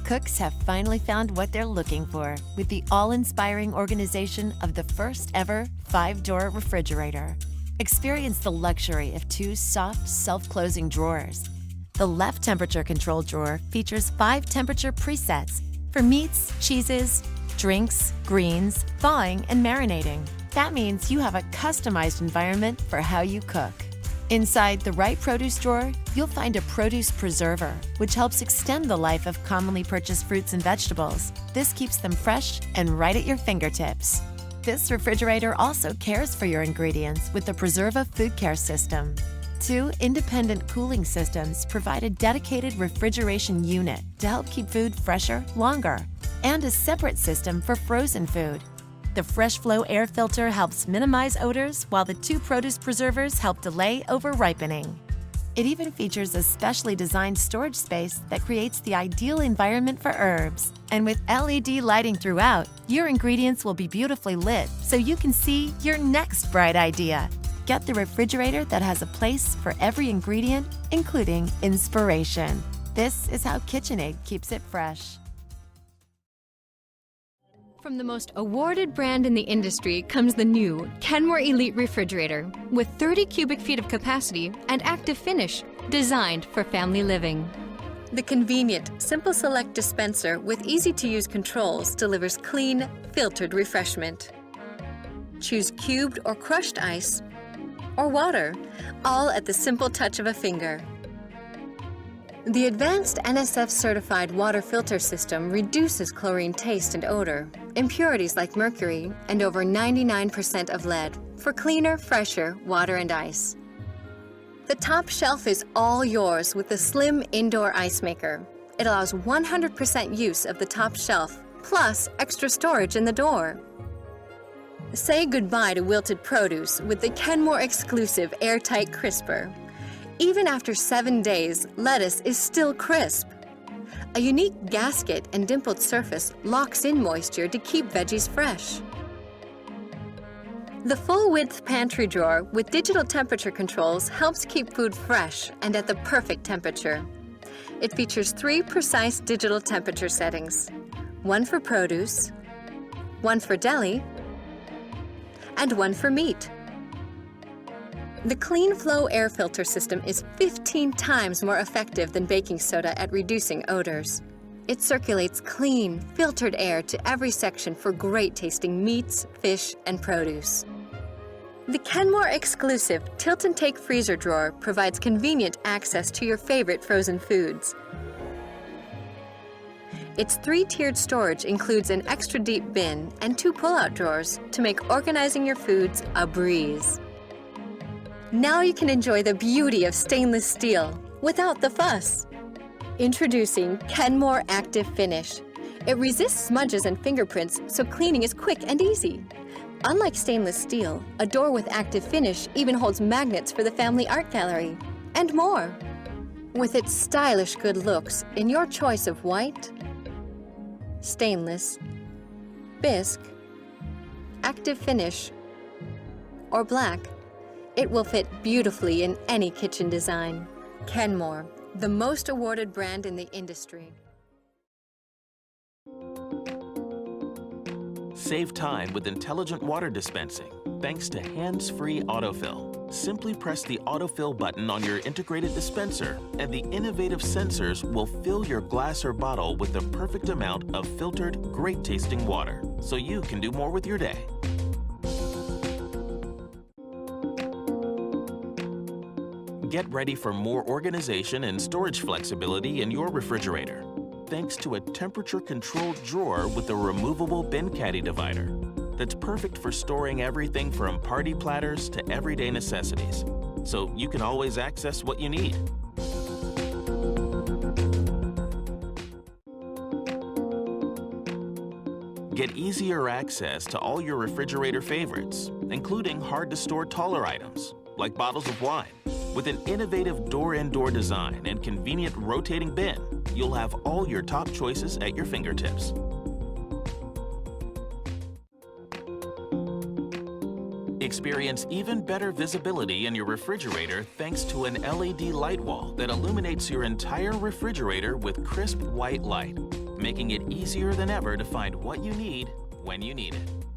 Cooks have finally found what they're looking for with the all-inspiring organization of the first ever 5-door refrigerator. Experience the luxury of 2 soft, self-closing drawers. The left temperature control drawer features 5 temperature presets for meats, cheeses, drinks, greens, thawing, and marinating. That means you have a customized environment for how you cook. Inside the right produce drawer, you'll find a produce preserver, which helps extend the life of commonly purchased fruits and vegetables. This keeps them fresh and right at your fingertips. This refrigerator also cares for your ingredients with the Preserva Food Care System. 2 independent cooling systems provide a dedicated refrigeration unit to help keep food fresher longer, and a separate system for frozen food. The Fresh Flow air filter helps minimize odors, while the 2 produce preservers help delay over-ripening. It even features a specially designed storage space that creates the ideal environment for herbs. And with LED lighting throughout, your ingredients will be beautifully lit so you can see your next bright idea. Get the refrigerator that has a place for every ingredient, including inspiration. This is how KitchenAid keeps it fresh. From the most awarded brand in the industry comes the new Kenmore Elite Refrigerator with 30 cubic feet of capacity and active finish, designed for family living. The convenient Simple Select dispenser with easy-to-use controls delivers clean, filtered refreshment. Choose cubed or crushed ice or water, all at the simple touch of a finger. The advanced NSF-certified water filter system reduces chlorine taste and odor, impurities like mercury, and over 99% of lead for cleaner, fresher water and ice. The top shelf is all yours with the slim indoor Icemaker. It allows 100% use of the top shelf, plus extra storage in the door. Say goodbye to wilted produce with the Kenmore exclusive airtight crisper. Even after 7 days, lettuce is still crisp. A unique gasket and dimpled surface locks in moisture to keep veggies fresh. The full-width pantry drawer with digital temperature controls helps keep food fresh and at the perfect temperature. It features 3 precise digital temperature settings, 1 for produce, 1 for deli, and 1 for meat. The Clean Flow air filter system is 15 times more effective than baking soda at reducing odors. It circulates clean, filtered air to every section for great-tasting meats, fish, and produce. The Kenmore exclusive Tilt and Take freezer drawer provides convenient access to your favorite frozen foods. Its 3-tiered storage includes an extra deep bin and 2 pull-out drawers to make organizing your foods a breeze. Now you can enjoy the beauty of stainless steel without the fuss. Introducing Kenmore Active Finish. It resists smudges and fingerprints, so cleaning is quick and easy. Unlike stainless steel, a door with active finish even holds magnets for the family art gallery, and more. With its stylish good looks in your choice of white, stainless, bisque, active finish, or black, it will fit beautifully in any kitchen design. Kenmore, the most awarded brand in the industry. Save time with intelligent water dispensing thanks to hands-free autofill. Simply press the autofill button on your integrated dispenser and the innovative sensors will fill your glass or bottle with the perfect amount of filtered, great-tasting water so you can do more with your day. Get ready for more organization and storage flexibility in your refrigerator, thanks to a temperature-controlled drawer with a removable bin caddy divider that's perfect for storing everything from party platters to everyday necessities, so you can always access what you need. Get easier access to all your refrigerator favorites, including hard-to-store taller items, like bottles of wine. With an innovative door-in-door design and convenient rotating bin, you'll have all your top choices at your fingertips. Experience even better visibility in your refrigerator thanks to an LED light wall that illuminates your entire refrigerator with crisp white light. making it easier than ever to find what you need when you need it.